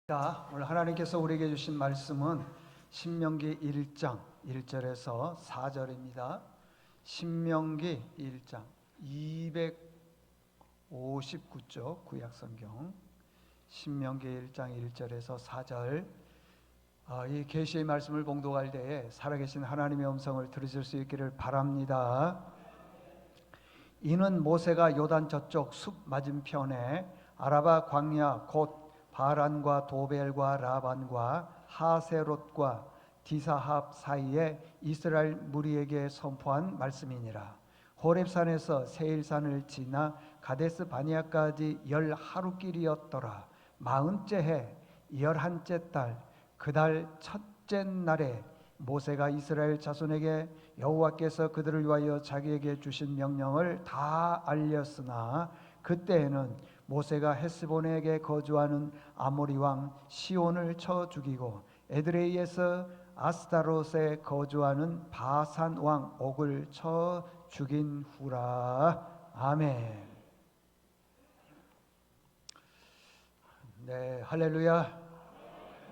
오늘 하나님께서 우리에게 주신 말씀은 신명기 1장 1절에서 4절입니다. 신명기 1장 259쪽 구약성경 신명기 1장 1절에서 4절. 이 계시의 말씀을 봉독할 때에 살아계신 하나님의 음성을 들으실 수 있기를 바랍니다. 이는 모세가 요단 저쪽 숲 맞은편에 아라바 광야 곧 바란과 도벨과 라반과 하세롯과 디사합 사이에 이스라엘 무리에게 선포한 말씀이니라. 호렙산에서 세일산을 지나 가데스 바니아까지 10하루길이었더라. 40째 해 11째 달 그 달 첫째 날에 모세가 이스라엘 자손에게 여호와께서 그들을 위하여 자기에게 주신 명령을 다 알렸으나 그때에는 모세가 헤스본에게 거주하는 아모리 왕 시온을 쳐 죽이고 에드레이에서 아스타롯에 거주하는 바산 왕 옥을 쳐 죽인 후라. 아멘. 네, 할렐루야.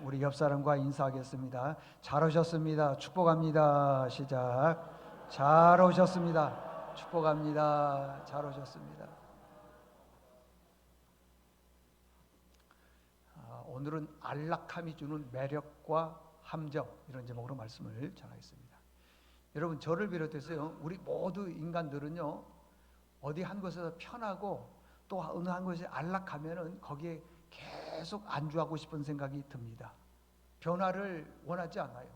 우리 옆 사람과 인사하겠습니다. 잘 오셨습니다. 축복합니다. 시작. 잘 오셨습니다. 축복합니다. 잘 오셨습니다. 오늘은 안락함이 주는 매력과 함정, 이런 제목으로 말씀을 전하겠습니다. 여러분, 저를 비롯해서요, 우리 모두 인간들은요, 어디 한 곳에서 편하고 또 어느 한 곳에 안락하면은 거기에 계속 안주하고 싶은 생각이 듭니다. 변화를 원하지 않아요.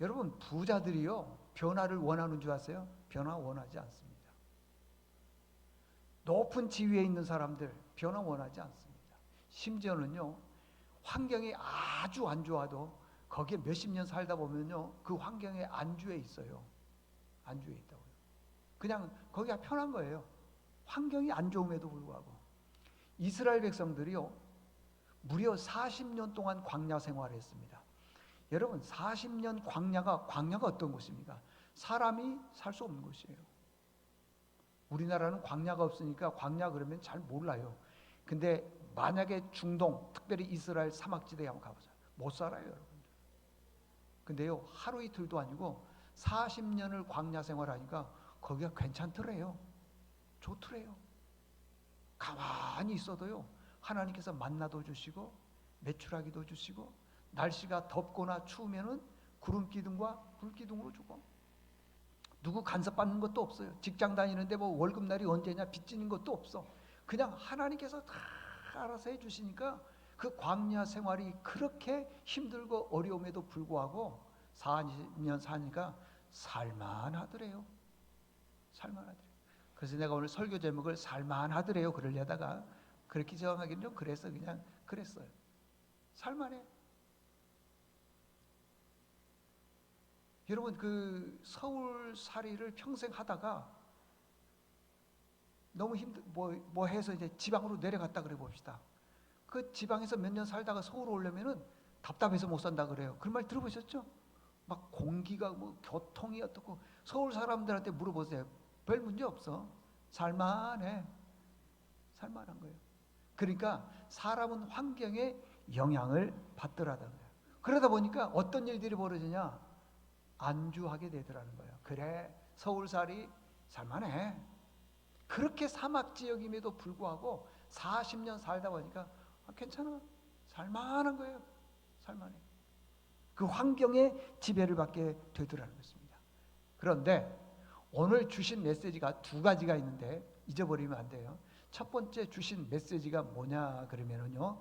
여러분, 부자들이요, 변화를 원하는 줄 아세요? 변화 원하지 않습니다. 높은 지위에 있는 사람들 변화 원하지 않습니다. 심지어는요, 환경이 아주 안 좋아도 거기에 몇십 년 살다 보면요, 그 환경에 안주해 있어요. 안주해 있다고요. 그냥 거기가 편한 거예요. 환경이 안 좋음에도 불구하고. 이스라엘 백성들이요, 무려 40년 동안 광야 생활을 했습니다. 여러분, 40년 광야가 어떤 곳입니까? 사람이 살 수 없는 곳이에요. 우리나라는 광야가 없으니까 광야 그러면 잘 몰라요. 근데 만약에 중동, 특별히 이스라엘 사막지대에 한번 가보세요. 못 살아요, 여러분들. 근데요, 하루 이틀도 아니고 40년을 광야 생활하니까 거기가 괜찮더래요. 좋더래요. 가만히 있어도요, 하나님께서 만나도 주시고 메추라기도 주시고, 날씨가 덥거나 추우면은 구름 기둥과 불 기둥으로 주고, 누구 간섭받는 것도 없어요. 직장 다니는데 뭐 월급날이 언제냐 빚지는 것도 없어. 그냥 하나님께서 다 알아서 해주시니까 그 광야 생활이 그렇게 힘들고 어려움에도 불구하고 40년 사니까 살만하더래요. 살만하더래요. 그래서 내가 오늘 설교 제목을 살만하더래요 그러려다가 그렇게 정하기는 좀 그래서 그냥 그랬어요. 살만해. 여러분, 그 서울살이를 평생 하다가 너무 뭐 해서 이제 지방으로 내려갔다 그래 봅시다. 그 지방에서 몇 년 살다가 서울 오려면은 답답해서 못 산다 그래요. 그런 말 들어보셨죠? 막 공기가 뭐 교통이 어떻고. 서울 사람들한테 물어보세요. 별 문제 없어. 살만해. 살만한 거예요. 그러니까 사람은 환경에 영향을 받더라는 거예요. 그러다 보니까 어떤 일들이 벌어지냐? 안주하게 되더라는 거예요. 그래, 서울살이 살만해. 그렇게 사막 지역임에도 불구하고 40년 살다 보니까 괜찮아. 살만한 거예요. 살만해. 그 환경에 지배를 받게 되더라는 것입니다. 그런데 오늘 주신 메시지가 두 가지가 있는데 잊어버리면 안 돼요. 첫 번째 주신 메시지가 뭐냐 그러면은요,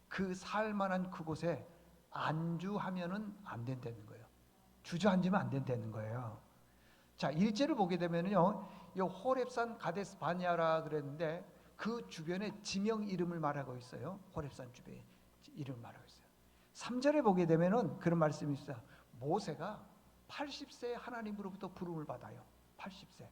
그 살만한 그곳에 안주하면은 안 된다는 거예요. 주저앉으면 안 된다는 거예요. 자, 1절을 보게 되면은요, 이 호렙산 가데스 바니아라 그랬는데 그 주변에 지명 이름을 말하고 있어요. 호렙산 주변에 이름을 말하고 있어요. 3절에 보게 되면은 그런 말씀이 있어요. 모세가 80세에 하나님으로부터 부름을 받아요. 80세.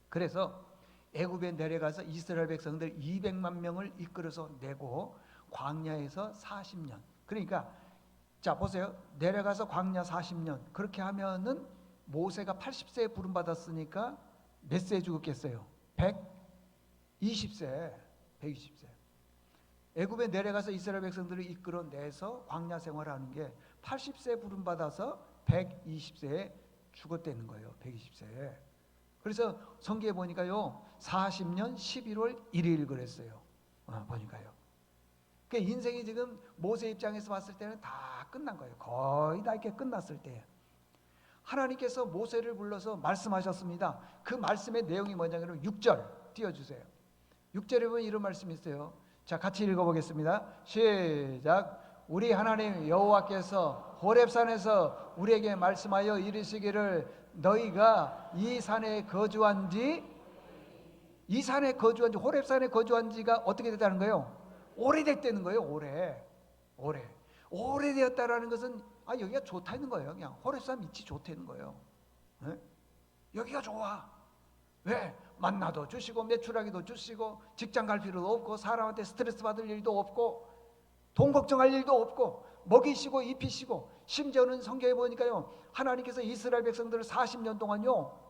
그래서 애굽에 내려가서 이스라엘 백성들 200만 명을 이끌어서 내고 광야에서 40년. 그러니까 자 보세요. 내려가서 광야 40년. 그렇게 하면은 모세가 80세에 부름 받았으니까 몇 세에 죽었겠어요? 120세. 120세. 애굽에 내려가서 이스라엘 백성들을 이끌어내서 광야 생활하는 게 80세 부름받아서 120세에 죽었다는 거예요. 120세에. 그래서 성경에 보니까요 40년 11월 1일 그랬어요. 보니까요. 그러니까 인생이 지금 모세 입장에서 봤을 때는 다 끝난 거예요. 거의 다 이렇게 끝났을 때 하나님께서 모세를 불러서 말씀하셨습니다. 그 말씀의 내용이 뭐냐면 6절 띄워주세요. 6절에 보면 이런 말씀이 있어요. 자, 같이 읽어보겠습니다. 시작. 우리 하나님 여호와께서 호렙산에서 우리에게 말씀하여 이르시기를 너희가 이 산에 거주한 지 호렙산에 거주한 지가 어떻게 됐다는 거예요? 오래됐다는 거예요. 오래되었다라는 것은 여기가 좋다는 거예요. 그냥 호렙산 밑이 좋다는 거예요. 네? 여기가 좋아. 왜? 만나도 주시고 매출하기도 주시고 직장 갈 필요도 없고 사람한테 스트레스 받을 일도 없고 돈 걱정할 일도 없고 먹이시고 입히시고 심지어는 성경에 보니까요 하나님께서 이스라엘 백성들을 40년 동안요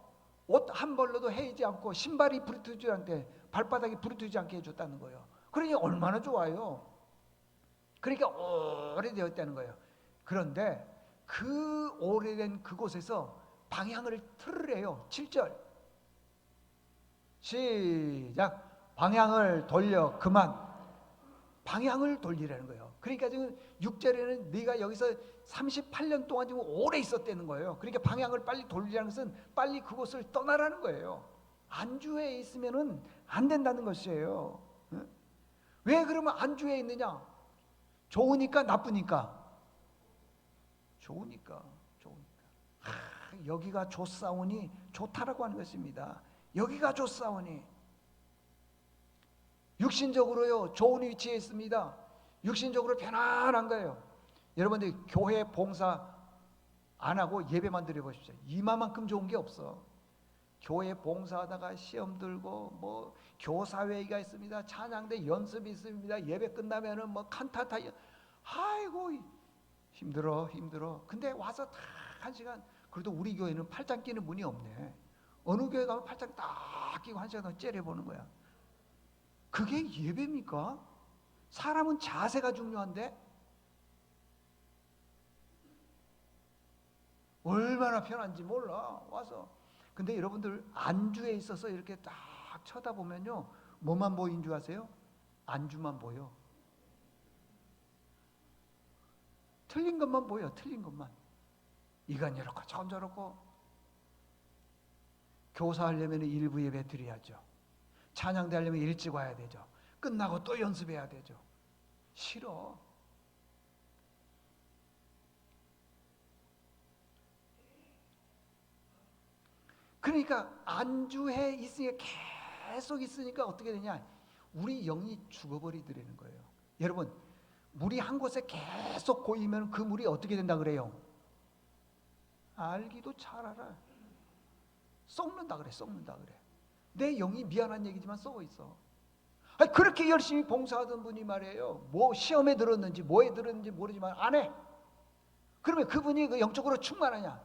옷 한 벌로도 헤이지 않고 신발이 부르트지 않게 발바닥이 부르트지 않게 해줬다는 거예요. 그러니 얼마나 좋아요. 그러니까 오래되었다는 거예요. 그런데 그 오래된 그곳에서 방향을 틀으래요. 7절 시작. 방향을 돌려 그만. 방향을 돌리라는 거예요. 그러니까 지금 6절에는 네가 여기서 38년 동안 지금 오래 있었다는 거예요. 그러니까 방향을 빨리 돌리라는 것은 빨리 그곳을 떠나라는 거예요. 안주에 있으면은 안 된다는 것이에요. 왜 그러면 안주에 있느냐? 좋으니까 나쁘니까? 좋으니까. 여기가 좋사오니 좋다라고 하는 것입니다. 여기가 좋사오니 육신적으로요 좋은 위치에 있습니다. 육신적으로 편안한 거예요. 여러분들 교회 봉사 안 하고 예배만 드려보십시오. 이만큼 좋은 게 없어. 교회 봉사하다가 시험 들고 뭐 교사회의가 있습니다. 찬양대 연습이 있습니다. 예배 끝나면은 뭐 칸타타 아이고 힘들어. 근데 와서 딱 한 시간. 그래도 우리 교회는 팔짱 끼는 문이 없네. 어느 교회 가면 팔짱 딱 끼고 한 시간 더 째려보는 거야. 그게 예배입니까? 사람은 자세가 중요한데 얼마나 편한지 몰라 와서. 근데 여러분들 안주에 있어서 이렇게 딱 쳐다보면요 뭐만 보인 줄 아세요? 안주만 보여. 틀린 것만 보여. 틀린 것만. 이건 이렇고 저건 저렇고. 교사하려면 일부 예배 드려야죠. 찬양대 하려면 일찍 와야 되죠. 끝나고 또 연습해야 되죠. 싫어. 그러니까 안주해 있으니까 계속 있으니까 어떻게 되냐? 우리 영이 죽어버리더라는 거예요. 여러분, 물이 한 곳에 계속 고이면 그 물이 어떻게 된다 그래요? 알기도 잘 알아. 썩는다 그래. 내 영이 미안한 얘기지만 썩어 있어. 그렇게 열심히 봉사하던 분이 말이에요. 뭐 시험에 들었는지 뭐에 들었는지 모르지만 안 해. 그러면 그분이 그 영적으로 충만하냐?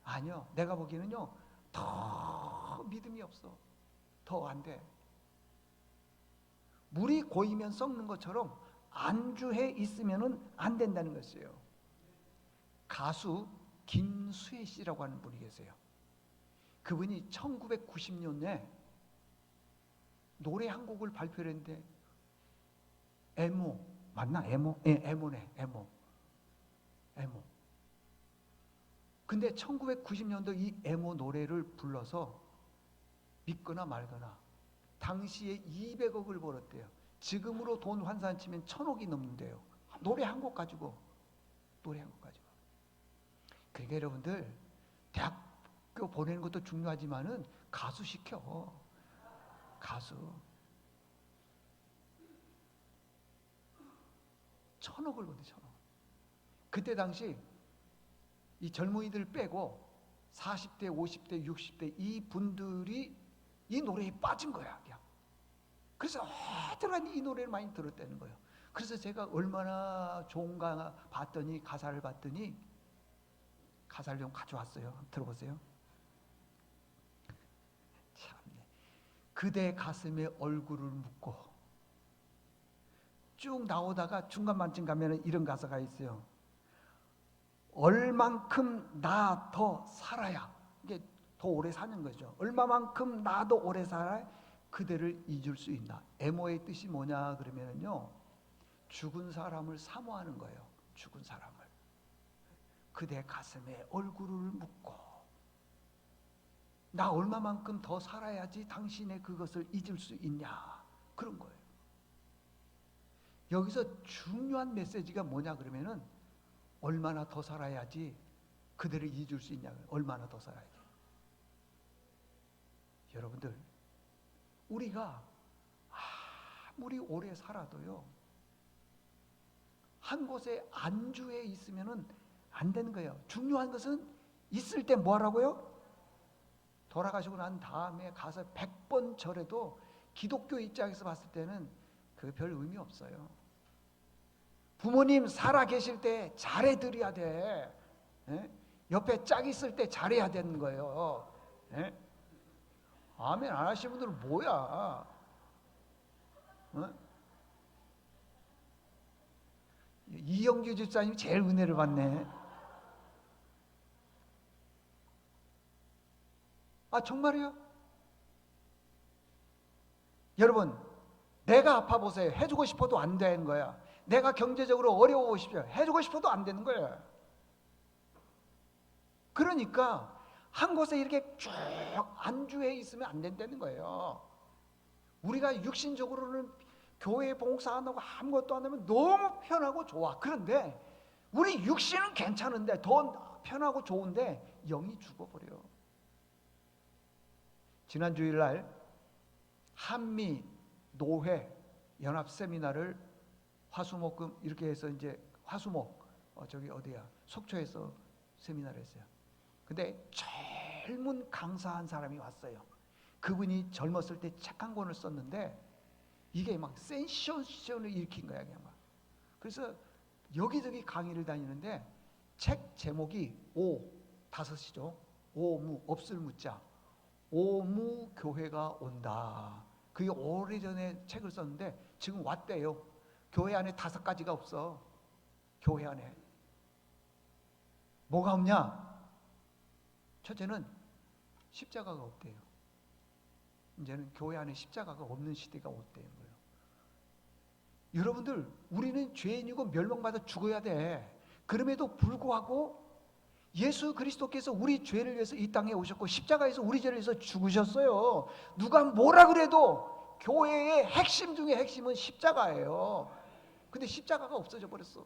아니요. 내가 보기에는요. 더 믿음이 없어. 더 안 돼. 물이 고이면 썩는 것처럼 안주해 있으면은 안 된다는 것이에요. 가수 김수혜 씨라고 하는 분이 계세요. 그분이 1990년에 노래 한 곡을 발표했는데 애모 맞나? 애모네. 근데 1990년도 이 애모 노래를 불러서 믿거나 말거나 당시에 200억을 벌었대요. 지금으로 돈 환산치면 1000억이 넘는데요. 노래 한 곡 가지고. 그러니까 여러분들 대학교 보내는 것도 중요하지만은 가수 시켜. 가수 1000억을 번대. 1000억. 그때 당시 이 젊은이들 빼고 40대, 50대, 60대 이 분들이 이 노래에 빠진 거야. 그냥. 그래서 하여튼 이 노래를 많이 들었다는 거예요. 그래서 제가 얼마나 좋은가 봤더니 가사를 좀 가져왔어요. 한번 들어보세요. 참네. 그대 가슴에 얼굴을 묻고 쭉 나오다가 중간만쯤 가면 이런 가사가 있어요. 얼만큼 나 더 살아야, 이게 더 오래 사는 거죠. 얼마만큼 나도 오래 살아야 그대를 잊을 수 있나. 에모의 뜻이 뭐냐 그러면요, 죽은 사람을 사모하는 거예요. 죽은 사람을. 그대 가슴에 얼굴을 묻고 나 얼마만큼 더 살아야지 당신의 그것을 잊을 수 있냐, 그런 거예요. 여기서 중요한 메시지가 뭐냐 그러면은 얼마나 더 살아야지 그대를 잊을 수 있냐. 얼마나 더 살아야지. 여러분들, 우리가 아무리 오래 살아도요, 한 곳에 안주해 있으면은 안 되는 거예요. 중요한 것은 있을 때 뭐 하라고요? 돌아가시고 난 다음에 가서 100번 절해도 기독교 입장에서 봤을 때는 그 별 의미 없어요. 부모님 살아 계실 때 잘해 드려야 돼. 예? 옆에 짝 있을 때 잘해야 되는 거예요. 예? 아멘 안 하시는 분들은 뭐야? 어? 이영규 집사님이 제일 은혜를 받네. 아, 정말이요? 여러분, 내가 아파 보세요. 해주고 싶어도 안 되는 거야. 내가 경제적으로 어려워 보십시오. 해주고 싶어도 안 되는 거예요. 그러니까 한 곳에 이렇게 쭉 안주해 있으면 안 된다는 거예요. 우리가 육신적으로는 교회 봉사 안 하고 아무것도 안 하면 너무 편하고 좋아. 그런데 우리 육신은 괜찮은데, 더 편하고 좋은데 영이 죽어버려. 지난 주일날 한미 노회 연합 세미나를 화수목금 이렇게 해서 이제 화수목 저기 어디야 속초에서 세미나를 했어요. 근데 젊은 강사한 사람이 왔어요. 그분이 젊었을 때 책 한 권을 썼는데 이게 막 센세이션을 일으킨 거야 그냥 막. 그래서 여기저기 강의를 다니는데 책 제목이 다섯이죠. 오무, 없을 무자, 오무 교회가 온다. 그게 오래전에 책을 썼는데 지금 왔대요. 교회 안에 5가지가 없어. 교회 안에 뭐가 없냐? 첫째는 십자가가 없대요. 이제는 교회 안에 십자가가 없는 시대가 온다는 거예요. 여러분들, 우리는 죄인이고 멸망받아 죽어야 돼. 그럼에도 불구하고 예수 그리스도께서 우리 죄를 위해서 이 땅에 오셨고 십자가에서 우리 죄를 위해서 죽으셨어요. 누가 뭐라 그래도 교회의 핵심 중에 핵심은 십자가예요. 근데 십자가가 없어져 버렸어.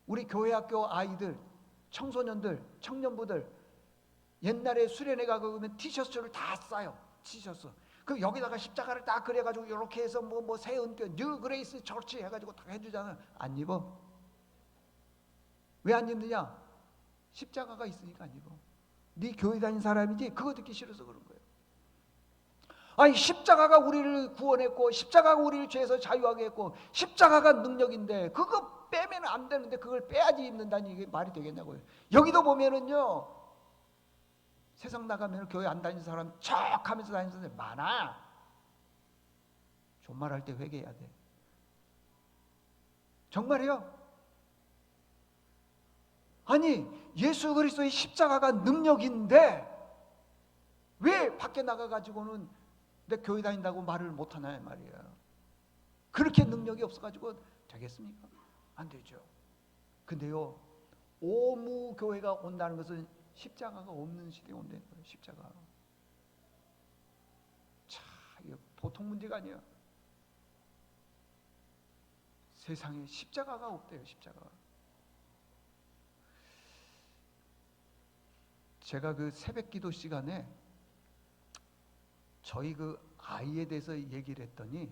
우리 교회 학교 아이들, 청소년들, 청년부들 옛날에 수련회 가면 티셔츠를 다 싸요. 티셔츠. 그 여기다가 십자가를 딱 그려가지고 이렇게 해서 새 은표, 뉴 그레이스 처치 해가지고 다 해주잖아. 안 입어. 왜 안 입느냐? 십자가가 있으니까 안 입어. 네 교회 다닌 사람이지 그거 듣기 싫어서 그런 거예요. 아니, 십자가가 우리를 구원했고 십자가가 우리를 죄에서 자유하게 했고 십자가가 능력인데 그거 빼면 안 되는데 그걸 빼야지 입는다니 이게 말이 되겠냐고요. 여기도 보면은요, 세상 나가면 교회 안 다니는 사람 척 하면서 다니는 사람들 많아. 존말할 때 회개해야 돼. 정말이요? 아니, 예수 그리스도의 십자가가 능력인데 왜 밖에 나가가지고는 내 교회 다닌다고 말을 못하냐 말이야. 그렇게 능력이 없어가지고 되겠습니까? 안 되죠. 근데요, 오무교회가 온다는 것은 십자가가 없는 시대에 온다는 거예요. 십자가. 참, 이거 보통 문제가 아니에요. 세상에 십자가가 없대요. 십자가. 제가 그 새벽기도 시간에 저희 그 아이에 대해서 얘기를 했더니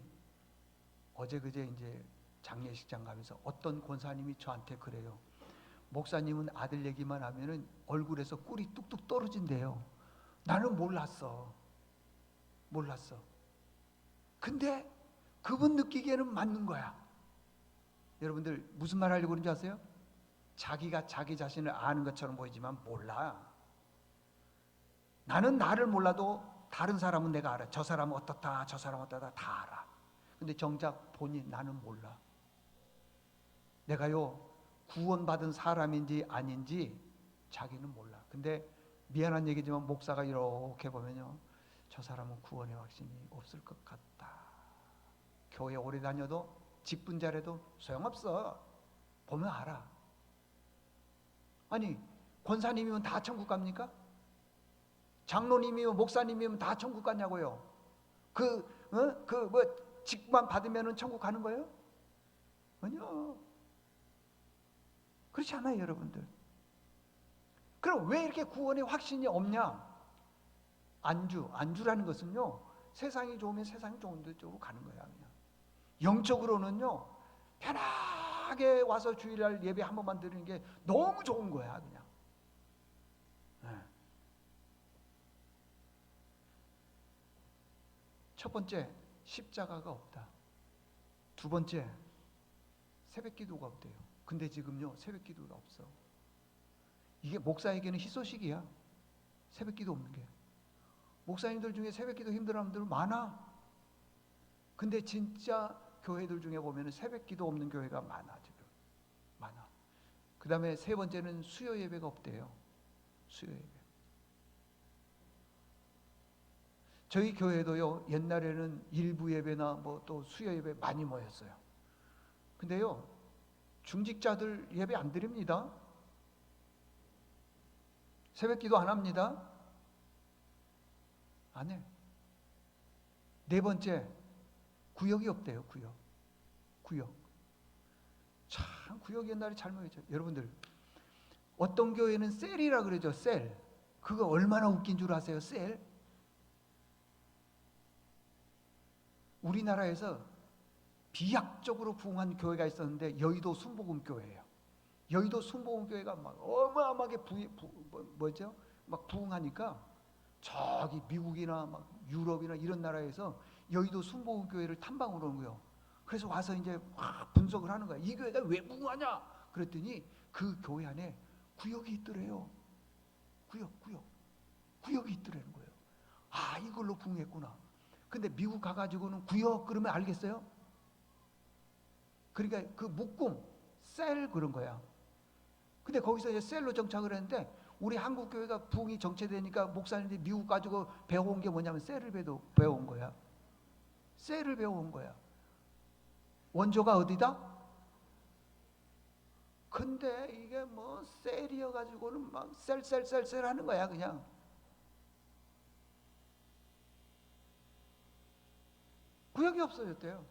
어제 그제 이제 장례식장 가면서 어떤 권사님이 저한테 그래요. 목사님은 아들 얘기만 하면은 얼굴에서 꿀이 뚝뚝 떨어진대요. 나는 몰랐어. 근데 그분 느끼기에는 맞는 거야. 여러분들 무슨 말 하려고 그런지 아세요? 자기가 자기 자신을 아는 것처럼 보이지만 몰라. 나는 나를 몰라도 다른 사람은 내가 알아. 저 사람은 어떻다, 저 사람은 어떻다 다 알아. 근데 정작 본인 나는 몰라. 내가요 구원받은 사람인지 아닌지 자기는 몰라. 근데 미안한 얘기지만 목사가 이렇게 보면요, 저 사람은 구원의 확신이 없을 것 같다. 교회 오래 다녀도 직분 잘해도 소용없어. 보면 알아. 아니 권사님이면 다 천국 갑니까? 장로님이면 목사님이면 다 천국 가냐고요. 직만 받으면 천국 가는 거예요? 아니요. 그렇지 않아요, 여러분들. 그럼 왜 이렇게 구원의 확신이 없냐? 안주라는 것은요, 세상이 좋으면 세상이 좋은 데 쪽으로 가는 거야, 그냥. 영적으로는요, 편하게 와서 주일날 예배 한 번만 드리는 게 너무 좋은 거야, 그냥. 네. 첫 번째, 십자가가 없다. 두 번째, 새벽 기도가 없대요. 근데 지금요, 새벽 기도가 없어. 이게 목사에게는 희소식이야. 새벽 기도 없는 게. 목사님들 중에 새벽 기도 힘들어하는 분들 많아. 근데 진짜 교회들 중에 보면 새벽 기도 없는 교회가 많아, 지금. 많아. 그 다음에 세 번째는 수요 예배가 없대요. 수요 예배. 저희 교회도요, 옛날에는 일부 예배나 뭐 또 수요 예배 많이 모였어요. 근데요, 중직자들 예배 안 드립니다. 새벽 기도 안 합니다. 안 해. 네 번째, 구역이 없대요. 구역. 참 구역이 옛날에 잘 모였죠. 여러분들, 어떤 교회는 셀이라 그러죠. 셀. 그거 얼마나 웃긴 줄 아세요? 셀. 우리나라에서 비약적으로 부흥한 교회가 있었는데 여의도 순복음교회예요. 여의도 순복음교회가 막 어마어마하게 막 부흥하니까 저기 미국이나 막 유럽이나 이런 나라에서 여의도 순복음교회를 탐방으로 오는 거예요. 그래서 와서 이제 막 분석을 하는 거야. 이 교회가 왜 부흥하냐? 그랬더니 그 교회 안에 구역이 있더래요. 구역이 있더라는 거예요. 아, 이걸로 부흥했구나. 근데 미국 가가지고는 구역 그러면 알겠어요? 그러니까 그 묶음, 셀 그런 거야. 근데 거기서 이제 셀로 정착을 했는데 우리 한국 교회가 부흥이 정체되니까 목사님들이 미국 가지고 배워온 게 뭐냐면 셀을 배워온 거야. 셀을 배워온 거야. 원조가 어디다? 근데 이게 뭐 셀이어 가지고는 막 셀 하는 거야, 그냥. 구역이 없어졌대요.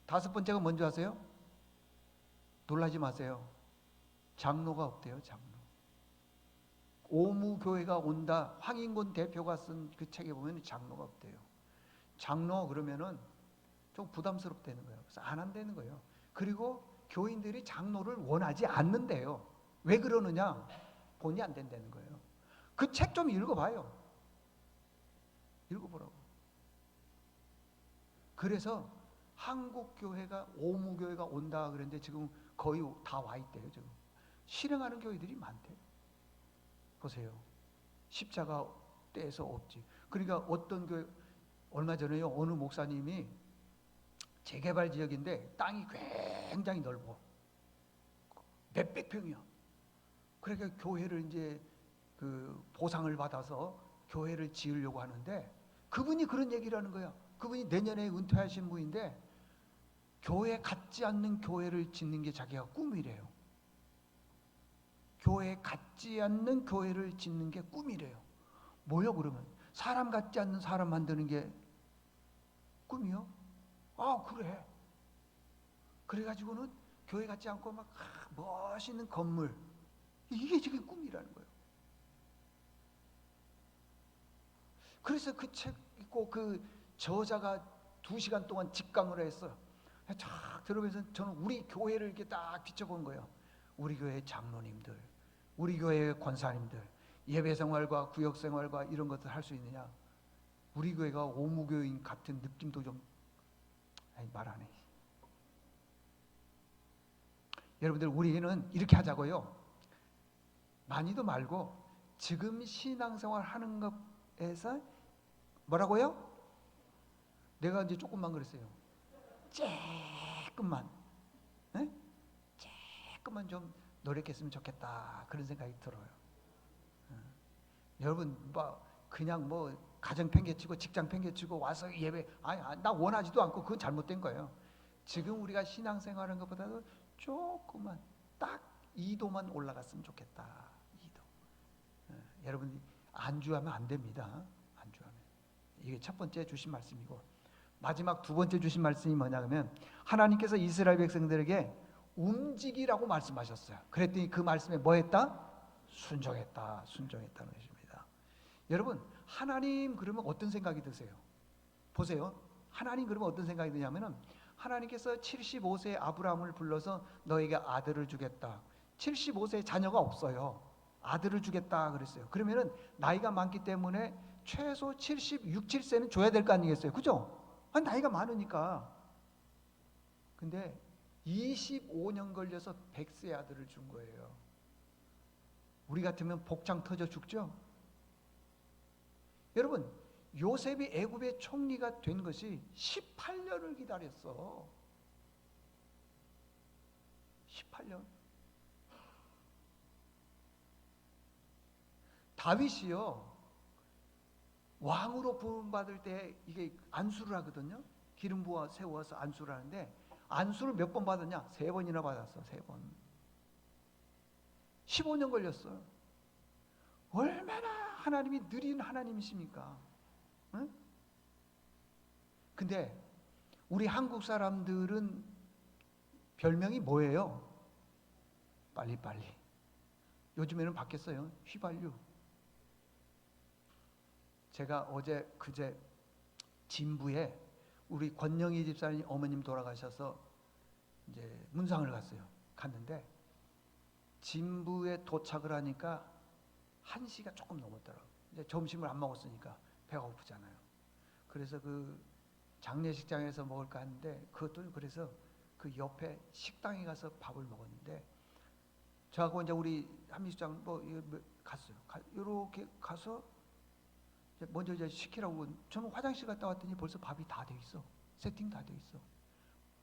다섯 번째가 뭔지 아세요? 놀라지 마세요. 장로가 없대요, 장로. 오무교회가 온다. 황인곤 대표가 쓴 그 책에 보면 장로가 없대요. 장로 그러면은 좀 부담스럽다는 거예요. 그래서 안 한다는 거예요. 그리고 교인들이 장로를 원하지 않는데요. 왜 그러느냐? 본이 안 된다는 거예요. 그 책 좀 읽어봐요. 읽어보라고. 그래서 한국 교회가 오무교회가 온다 그랬는데 지금 거의 다 와 있대요. 지금 실행하는 교회들이 많대요. 보세요. 십자가 떼서 없지. 그러니까 어떤 교회, 얼마 전에요, 어느 목사님이 재개발 지역인데 땅이 굉장히 넓어. 몇백 평이야. 그러니까 교회를 이제 그 보상을 받아서 교회를 지으려고 하는데 그분이 그런 얘기를 하는 거야. 그분이 내년에 은퇴하신 분인데 교회 같지 않는 교회를 짓는 게 자기가 꿈이래요. 교회 같지 않는 교회를 짓는 게 꿈이래요. 뭐요 그러면? 사람 같지 않는 사람 만드는 게 꿈이요? 아 그래. 그래가지고는 교회 같지 않고 막 멋있는 건물, 이게 지금 꿈이라는 거예요. 그래서 그 책 읽고 그 저자가 2시간 동안 직강을 했어. 쫙 들으면서 저는 우리 교회를 이렇게 딱 비춰본 거예요. 우리 교회 장로님들, 우리 교회 권사님들, 예배 생활과 구역 생활과 이런 것들 할 수 있느냐? 우리 교회가 오무교인 같은 느낌도 좀 말 안 해. 여러분들 우리는 이렇게 하자고요. 많이도 말고 지금 신앙생활 하는 것에서 뭐라고요? 내가 이제 조금만 그랬어요. 조금만, 예? 조금만 좀 노력했으면 좋겠다, 그런 생각이 들어요. 여러분 뭐 그냥 뭐 가정 팽개치고 직장 팽개치고 와서 예배, 나 원하지도 않고 그건 잘못된 거예요. 지금 우리가 신앙생활하는 것보다도 조금만, 딱 2도만 올라갔으면 좋겠다. 2도. 여러분 안주하면 안 됩니다. 안주하면. 이게 첫 번째 주신 말씀이고, 마지막 두 번째 주신 말씀이 뭐냐면, 하나님께서 이스라엘 백성들에게 움직이라고 말씀하셨어요. 그랬더니 그 말씀에 뭐 했다? 순종했다. 순종했다는 것입니다. 여러분 하나님 그러면 어떤 생각이 드세요? 보세요. 하나님 그러면 어떤 생각이 드냐면은, 하나님께서 75세 아브라함을 불러서 너에게 아들을 주겠다. 75세 자녀가 없어요. 아들을 주겠다 그랬어요. 그러면은 나이가 많기 때문에 최소 76, 7세는 줘야 될 거 아니겠어요? 그죠? 나이가 많으니까. 근데 25년 걸려서 100세 아들을 준 거예요. 우리 같으면 복장 터져 죽죠? 여러분 요셉이 애굽의 총리가 된 것이 18년을 기다렸어. 18년. 다윗이요, 왕으로 부름받을 때 이게 안수를 하거든요. 기름 부어 세워서 안수를 하는데, 안수를 몇 번 받았냐? 3번이나 받았어. 3번. 15년 걸렸어. 얼마나 하나님이 느린 하나님이십니까? 응? 근데 우리 한국 사람들은 별명이 뭐예요? 빨리빨리. 요즘에는 바뀌었어요. 휘발유. 제가 어제 그제 진부에 우리 권영희 집사님 어머님 돌아가셔서 이제 문상을 갔는데, 진부에 도착을 하니까 1시가 조금 넘었더라고요. 이제 점심을 안 먹었으니까 배가 고프잖아요. 그래서 그 장례식장에서 먹을까 하는데, 그것도 그래서 그 옆에 식당에 가서 밥을 먹었는데, 저하고 이제 우리 한미숙장 갔어요. 이렇게 가서 먼저 이제 시키라고. 저는 화장실 갔다 왔더니 벌써 밥이 다 돼 있어. 세팅 다 돼 있어.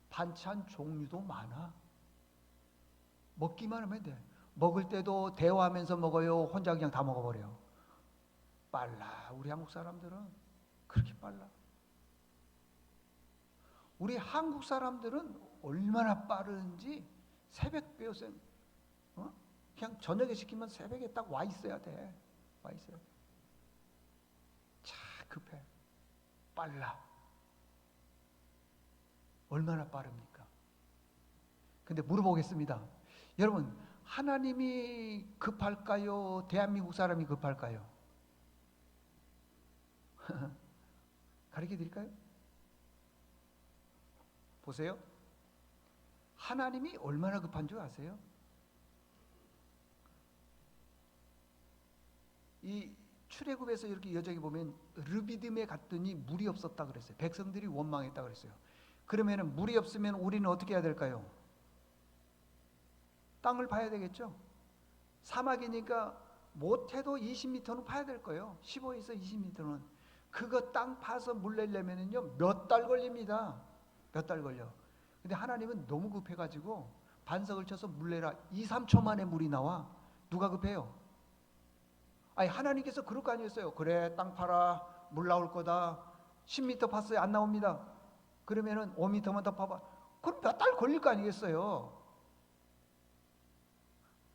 반찬 종류도 많아. 먹기만 하면 돼. 먹을 때도 대화하면서 먹어요? 혼자 그냥 다 먹어버려요? 빨라. 우리 한국 사람들은 그렇게 빨라. 우리 한국 사람들은 얼마나 빠른지, 새벽 배우세요. 그냥 저녁에 시키면 새벽에 딱 와 있어야 돼. 와 있어야 돼. 차 급해. 빨라. 얼마나 빠릅니까? 근데 물어보겠습니다. 여러분 하나님이 급할까요? 대한민국 사람이 급할까요? 가르쳐 드릴까요? 보세요. 하나님이 얼마나 급한 줄 아세요? 이 출애굽에서 이렇게 여정에 보면 르비딤에 갔더니 물이 없었다 그랬어요. 백성들이 원망했다 그랬어요. 그러면 물이 없으면 우리는 어떻게 해야 될까요? 땅을 파야 되겠죠. 사막이니까 못해도 20m는 파야 될 거예요. 15에서 20m는. 그거 땅 파서 물 내려면은요 몇 달 걸립니다. 몇 달 걸려. 근데 하나님은 너무 급해가지고 반석을 쳐서 물 내라. 2, 3초 만에 물이 나와. 누가 급해요? 아니 하나님께서 그럴 거 아니었어요. 그래 땅 파라, 물 나올 거다. 10m 팠어요. 안 나옵니다. 그러면은 5m만 더 파봐. 그럼 몇 달 걸릴 거 아니겠어요?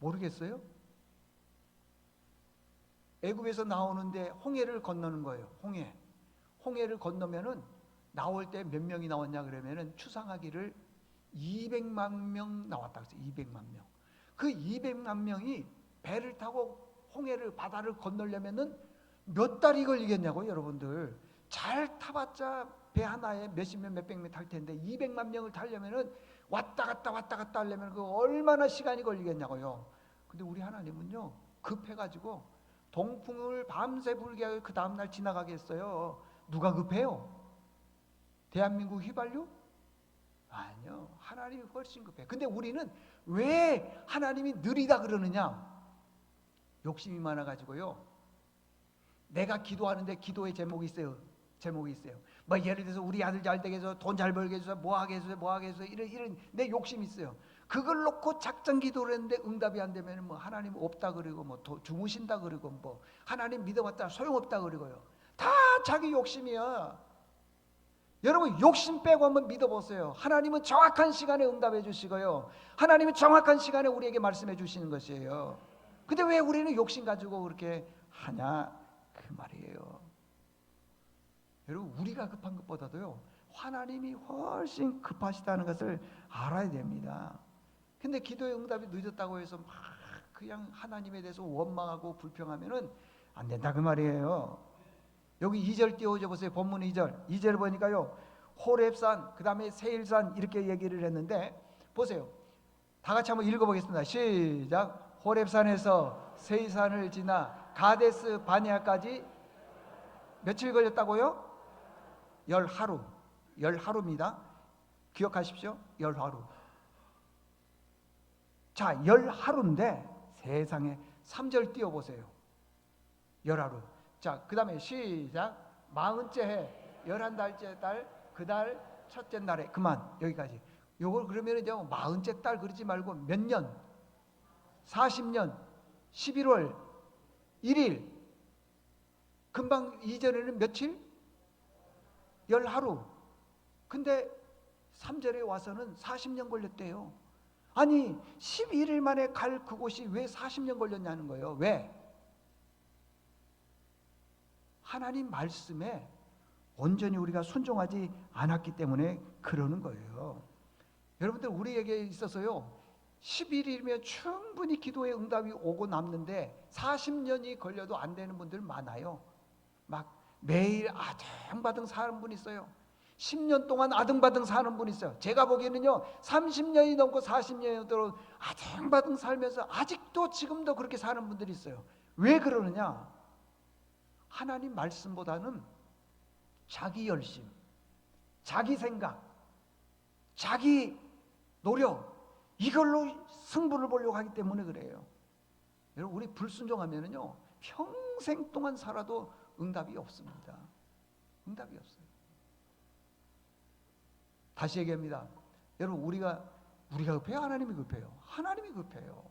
모르겠어요? 애굽에서 나오는데 홍해를 건너는 거예요. 홍해를 건너면은 나올 때 몇 명이 나왔냐 그러면은 추상하기를 200만 명 나왔다 그랬어요. 200만 명. 그 200만 명이 배를 타고 홍해를, 바다를 건너려면은 몇 달이 걸리겠냐고요, 여러분들. 잘 타봤자 배 하나에 몇십 명, 몇백 명 탈 텐데 200만 명을 타려면은 왔다 갔다 하려면 그 얼마나 시간이 걸리겠냐고요. 근데 우리 하나님은요 급해가지고 동풍을 밤새 불게 하고 그 다음날 지나가게 했어요. 누가 급해요? 대한민국 휘발유? 아니요. 하나님이 훨씬 급해. 근데 우리는 왜 하나님이 느리다 그러느냐? 욕심이 많아가지고요. 내가 기도하는데 기도의 제목이 있어요. 뭐 예를 들어서 우리 아들 잘 되게 해서 돈 잘 벌게 해서 뭐 하게 해서 뭐 하게 해서 이런 내 욕심이 있어요. 그걸 놓고 작정 기도를 했는데 응답이 안 되면 뭐 하나님 없다 그러고 뭐 주무신다 그러고 뭐 하나님 믿어봤다 소용없다 그러고요. 다 자기 욕심이야. 여러분 욕심 빼고 한번 믿어보세요. 하나님은 정확한 시간에 응답해 주시고요. 하나님은 정확한 시간에 우리에게 말씀해 주시는 것이에요. 근데 왜 우리는 욕심 가지고 그렇게 하냐 그 말이에요. 여러분 우리가 급한 것보다도요 하나님이 훨씬 급하시다는 것을 알아야 됩니다. 근데 기도의 응답이 늦었다고 해서 막 그냥 하나님에 대해서 원망하고 불평하면은 안 된다 그 말이에요. 여기 2절 띄워줘 보세요. 본문 2절. 2절 보니까요 호렙산 그 다음에 세일산 이렇게 얘기를 했는데 보세요. 다 같이 한번 읽어보겠습니다. 시작. 호렙산에서 세일산을 지나 가데스 바네아까지 며칠 걸렸다고요? 10하루. 10하루입니다. 기억하십시오. 10하루. 자, 10하루인데 세상에 3절 띄워보세요. 10하루. 자, 그 다음에 시작. 40째 해 11달째 달 그 달 첫째 날에 그만. 여기까지. 요걸 그러면 이제 40째 달 그러지 말고 몇 년? 40년 11월 1일. 금방 이전에는 며칠? 10하루. 근데 3절에 와서는 40년 걸렸대요. 아니 11일 만에 갈 그곳이 왜 40년 걸렸냐는 거예요. 왜? 하나님 말씀에 온전히 우리가 순종하지 않았기 때문에 그러는 거예요. 여러분들 우리에게 있어서요 11일이면 충분히 기도의 응답이 오고 남는데 40년이 걸려도 안 되는 분들 많아요. 막 매일 아등바등 사는 분 있어요. 10년 동안 아등바등 사는 분 있어요. 제가 보기에는요 30년이 넘고 40년이 넘도록 아등바등 살면서 아직도 지금도 그렇게 사는 분들이 있어요. 왜 그러느냐? 하나님 말씀보다는 자기 열심, 자기 생각, 자기 노력 이걸로 승부를 보려고 하기 때문에 그래요. 여러분 우리 불순종하면은요 평생 동안 살아도 응답이 없습니다. 응답이 없어요. 다시 얘기합니다. 여러분 우리가 급해요? 하나님이 급해요? 하나님이 급해요.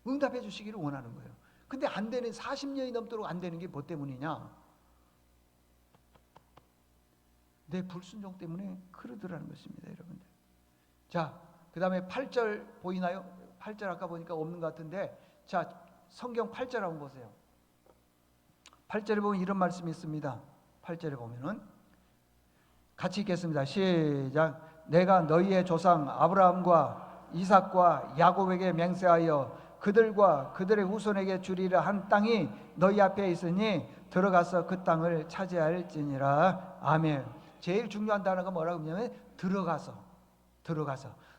응답해 주시기를 원하는 거예요. 근데 안 되는 40년이 넘도록 안 되는 게 뭐 때문이냐? 내 불순종 때문에 그러더라는 것입니다, 여러분들. 자, 그 다음에 8절 보이나요? 8절 아까 보니까 없는 것 같은데, 자, 성경 8절 한번 보세요. 8절에 보면 이런 말씀이 있습니다. 8절에 보면은 같이 읽겠습니다. 시작. 내가 너희의 조상 아브라함과 이삭과 야곱에게 맹세하여 그들과 그들의 후손에게 주리라 한 땅이 너희 앞에 있으니 들어가서 그 땅을 차지할지니라. 아멘. 제일 중요한 단어가 뭐라고 하냐면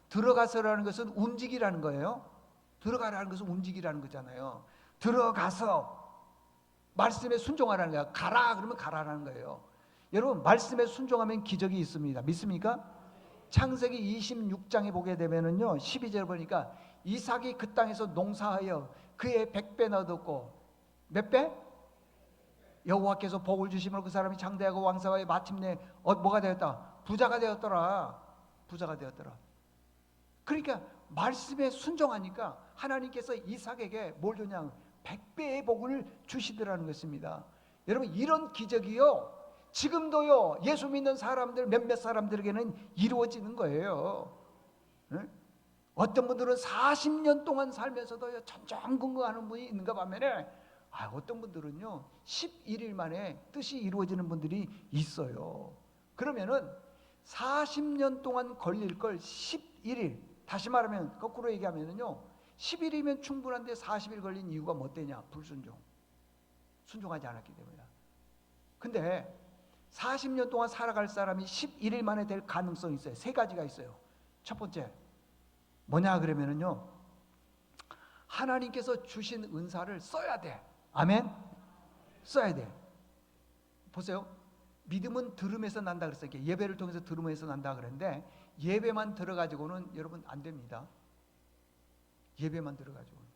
들어가서라는 것은 움직이라는 거예요. 들어가라는 것은 움직이라는 거잖아요. 들어가서 말씀에 순종하라는 거예요. 가라 그러면 가라라는 거예요. 여러분 말씀에 순종하면 기적이 있습니다. 믿습니까? 창세기 26장에 보게 되면은요 12절 보니까 이삭이 그 땅에서 농사하여 그의 100배 얻었고 몇 배? 여호와께서 복을 주심으로 그 사람이 장대하고 왕성하여 마침내 뭐가 되었다? 부자가 되었더라. 그러니까 말씀에 순종하니까 하나님께서 이삭에게 뭘 주냐? 100배의 복을 주시더라는 것입니다. 여러분 이런 기적이요 지금도요 예수 믿는 사람들 몇몇 사람들에게는 이루어지는 거예요. 네? 어떤 분들은 40년 동안 살면서도 전전긍긍하는 분이 있는가 반면에 어떤 분들은요 11일 만에 뜻이 이루어지는 분들이 있어요. 그러면은 40년 동안 걸릴 걸 11일, 다시 말하면 거꾸로 얘기하면은요 10일이면 충분한데 40일 걸린 이유가 뭐 때냐? 불순종, 순종하지 않았기 때문이다. 근데 40년 동안 살아갈 사람이 11일 만에 될 가능성이 있어요. 세 가지가 있어요. 첫 번째 뭐냐 그러면은요 하나님께서 주신 은사를 써야 돼. 아멘? 써야 돼. 보세요. 믿음은 들음에서 난다 그랬어요. 예배를 통해서 들음에서 난다 그랬는데 예배만 들어가지고는 여러분 안 됩니다. 예배만 들어가지고는.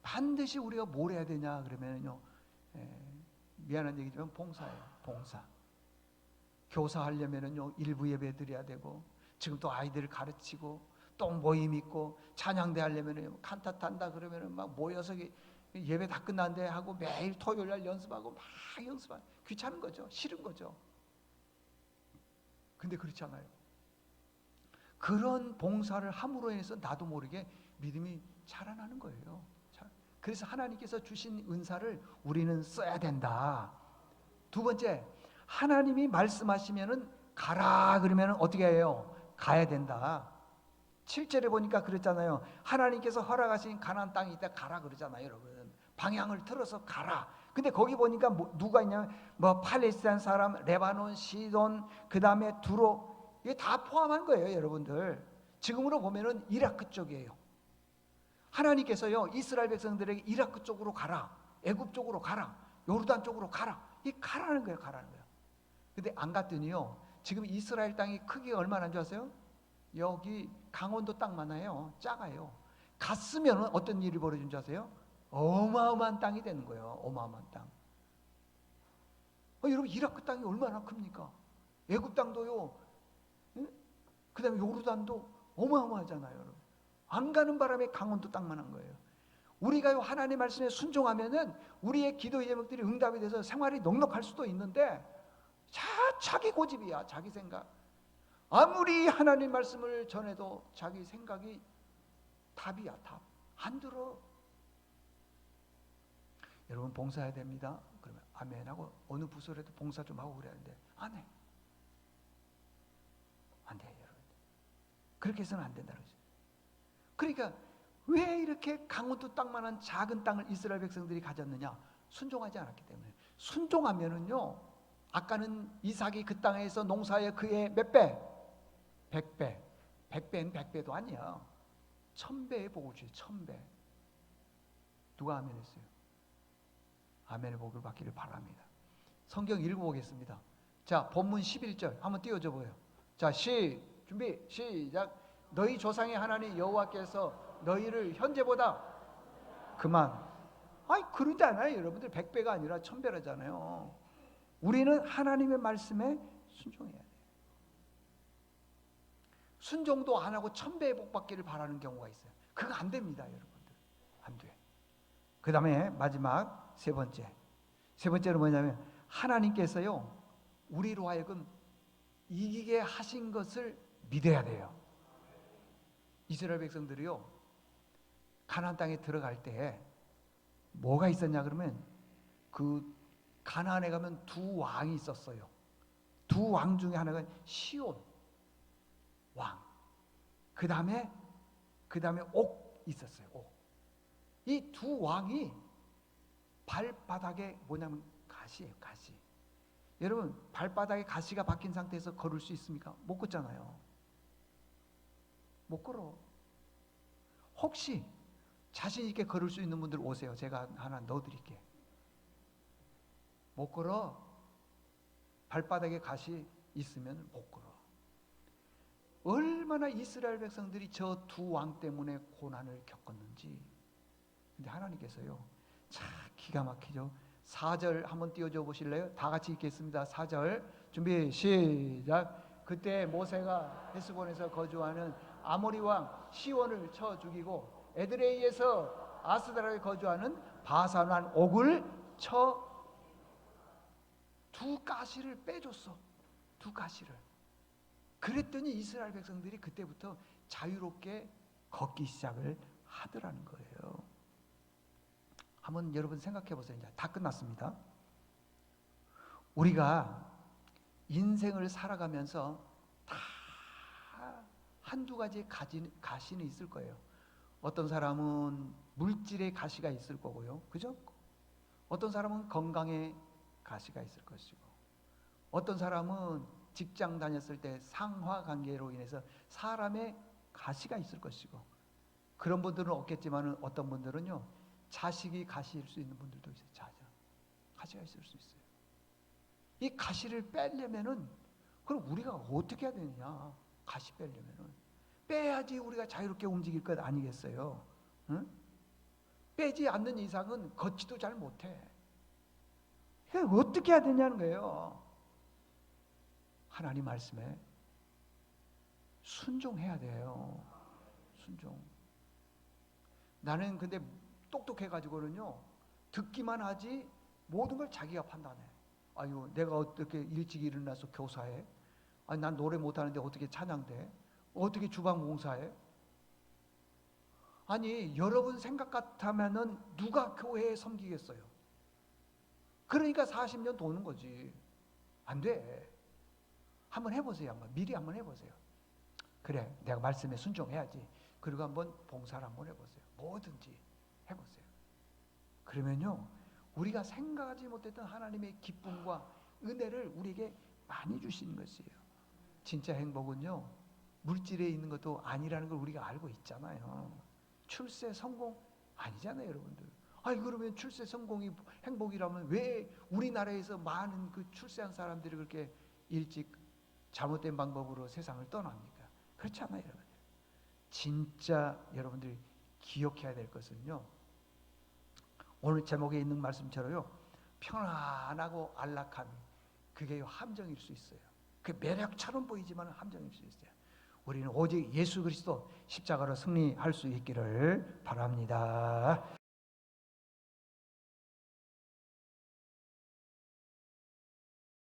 반드시 우리가 뭘 해야 되냐 그러면요 미안한 얘기지만 봉사예요. 봉사. 교사하려면은요 일부 예배 드려야 되고, 지금 또 아이들을 가르치고 또 모임 있고, 찬양대 하려면은 칸타타 한다 그러면은 막 모여서 예배 다 끝난데 하고 매일 토요일 날 연습하고 막 연습하고, 귀찮은 거죠. 싫은 거죠. 근데 그렇지 않아요. 그런 봉사를 함으로 인해서 나도 모르게 믿음이 자라나는 거예요. 그래서 하나님께서 주신 은사를 우리는 써야 된다. 두 번째, 하나님이 말씀하시면은 가라 그러면은 어떻게 해요? 가야 된다. 7절에 보니까 그랬잖아요. 하나님께서 허락하신 가나안 땅이 있다 가라 그러잖아요, 여러분. 방향을 틀어서 가라. 근데 거기 보니까 누가 있냐면 팔레스타인 사람, 레바논, 시돈, 그다음에 두로, 이게 다 포함한 거예요, 여러분들. 지금으로 보면은 이라크 쪽이에요. 하나님께서요 이스라엘 백성들에게 이라크 쪽으로 가라, 애굽 쪽으로 가라, 요르단 쪽으로 가라, 이 가라는 거예요, 가라는 거예요. 근데 안 갔더니요 지금 이스라엘 땅이 크기가 얼마나 줄 아세요? 여기 강원도 땅만 해요. 작아요. 갔으면 어떤 일이 벌어진 줄 아세요? 어마어마한 땅이 되는 거예요. 어마어마한 땅. 여러분 이라크 땅이 얼마나 큽니까? 애굽 땅도요. 그 다음에 요르단도 어마어마하잖아요. 여러분. 안 가는 바람에 강원도 땅만 한 거예요. 우리가 하나님의 말씀에 순종하면은 우리의 기도 제목들이 응답이 돼서 생활이 넉넉할 수도 있는데, 자기 고집이야. 자기 생각. 아무리 하나님 말씀을 전해도 자기 생각이 답이야. 답. 안 들어. 여러분 봉사해야 됩니다. 그러면 아멘 하고 어느 부서라도 봉사 좀 하고 그래야 되는데 안 해. 안 돼, 여러분. 그렇게 해서는 안 된다 그러죠. 그러니까 왜 이렇게 강원도 땅만한 작은 땅을 이스라엘 백성들이 가졌느냐? 순종하지 않았기 때문에. 순종하면은요, 아까는 이삭이 그 땅에서 농사에 그의 몇 배? 100배. 100배는 100배도 아니야. 1000배의 복을 주요. 1000배. 누가 아멘했어요? 아멘의 복을 받기를 바랍니다. 성경 읽어보겠습니다. 자, 본문 11절 한번 띄워줘 보여요. 자, 준비 시작. 너희 조상의 하나님 여호와께서 너희를 현재보다 그만. 아니 그러잖아요, 여러분들. 100배가 아니라 1000배라잖아요. 우리는 하나님의 말씀에 순종해야 돼요. 순종도 안 하고 1000배의 복 받기를 바라는 경우가 있어요. 그거 안 됩니다, 여러분들. 안 돼. 그 다음에 마지막 세 번째는 뭐냐면 하나님께서요 우리로 하여금 이기게 하신 것을 믿어야 돼요. 이스라엘 백성들이요 가나안 땅에 들어갈 때 뭐가 있었냐 그러면, 그 가나안에 가면 두 왕이 있었어요. 두 왕 중에 하나가 시온 왕, 그 다음에 옥 있었어요. 옥. 이 두 왕이 발바닥에 뭐냐면 가시예요. 가시. 여러분 발바닥에 가시가 박힌 상태에서 걸을 수 있습니까? 못 걷잖아요. 못 걸어. 혹시 자신 있게 걸을 수 있는 분들 오세요. 제가 하나 넣어드릴게. 못 걸어. 발바닥에 가시 있으면 못 걸어. 얼마나 이스라엘 백성들이 저 두 왕 때문에 고난을 겪었는지. 근데 하나님께서요 참 기가 막히죠. 4절 한번 띄워줘 보실래요? 다 같이 읽겠습니다. 4절 준비 시작. 그때 모세가 헤스본에서 거주하는 아모리 왕 시온을 쳐 죽이고 에드레이에서 아스다라에 거주하는 바산 왕 옥을 쳐 두 가시를 빼줬어. 두 가시를. 그랬더니 이스라엘 백성들이 그때부터 자유롭게 걷기 시작을 하더라는 거예요. 한번 여러분 생각해 보세요. 이제 다 끝났습니다. 우리가 인생을 살아가면서 다 한두 가지의 가시는 있을 거예요. 어떤 사람은 물질의 가시가 있을 거고요. 그죠? 어떤 사람은 건강의 가시가 있을 것이고, 어떤 사람은 직장 다녔을 때 상하 관계로 인해서 사람의 가시가 있을 것이고, 그런 분들은 없겠지만 어떤 분들은요 자식이 가시일 수 있는 분들도 있어요. 가시가 있을 수 있어요. 이 가시를 빼려면은 그럼 우리가 어떻게 해야 되느냐? 가시 빼려면은 빼야지 우리가 자유롭게 움직일 것 아니겠어요? 응? 빼지 않는 이상은 걷지도 잘 못해. 어떻게 해야 되냐는 거예요. 하나님 말씀에 순종해야 돼요. 순종. 나는 근데 똑똑해가지고는요, 듣기만 하지 모든 걸 자기가 판단해. 아유, 내가 어떻게 일찍 일어나서 교사해? 아니, 난 노래 못하는데 어떻게 찬양돼? 어떻게 주방 봉사해? 아니, 여러분 생각 같으면은 누가 교회에 섬기겠어요? 그러니까 40년 도는 거지. 안 돼. 한번 해보세요. 미리 한번 해보세요. 그래, 내가 말씀에 순종해야지. 그리고 한번 봉사를 한번 해보세요. 뭐든지 해보세요. 그러면요, 우리가 생각하지 못했던 하나님의 기쁨과 은혜를 우리에게 많이 주시는 것이에요. 진짜 행복은요, 물질에 있는 것도 아니라는 걸 우리가 알고 있잖아요. 출세 성공 아니잖아요, 여러분들. 아니, 그러면 출세 성공이 행복이라면 왜 우리나라에서 많은 그 출세한 사람들이 그렇게 일찍 잘못된 방법으로 세상을 떠납니까? 그렇지 않아요, 여러분. 진짜 여러분들이 기억해야 될 것은요, 오늘 제목에 있는 말씀처럼요, 편안하고 안락함이 그게 함정일 수 있어요. 그 매력처럼 보이지만 함정일 수 있어요. 우리는 오직 예수 그리스도 십자가로 승리할 수 있기를 바랍니다.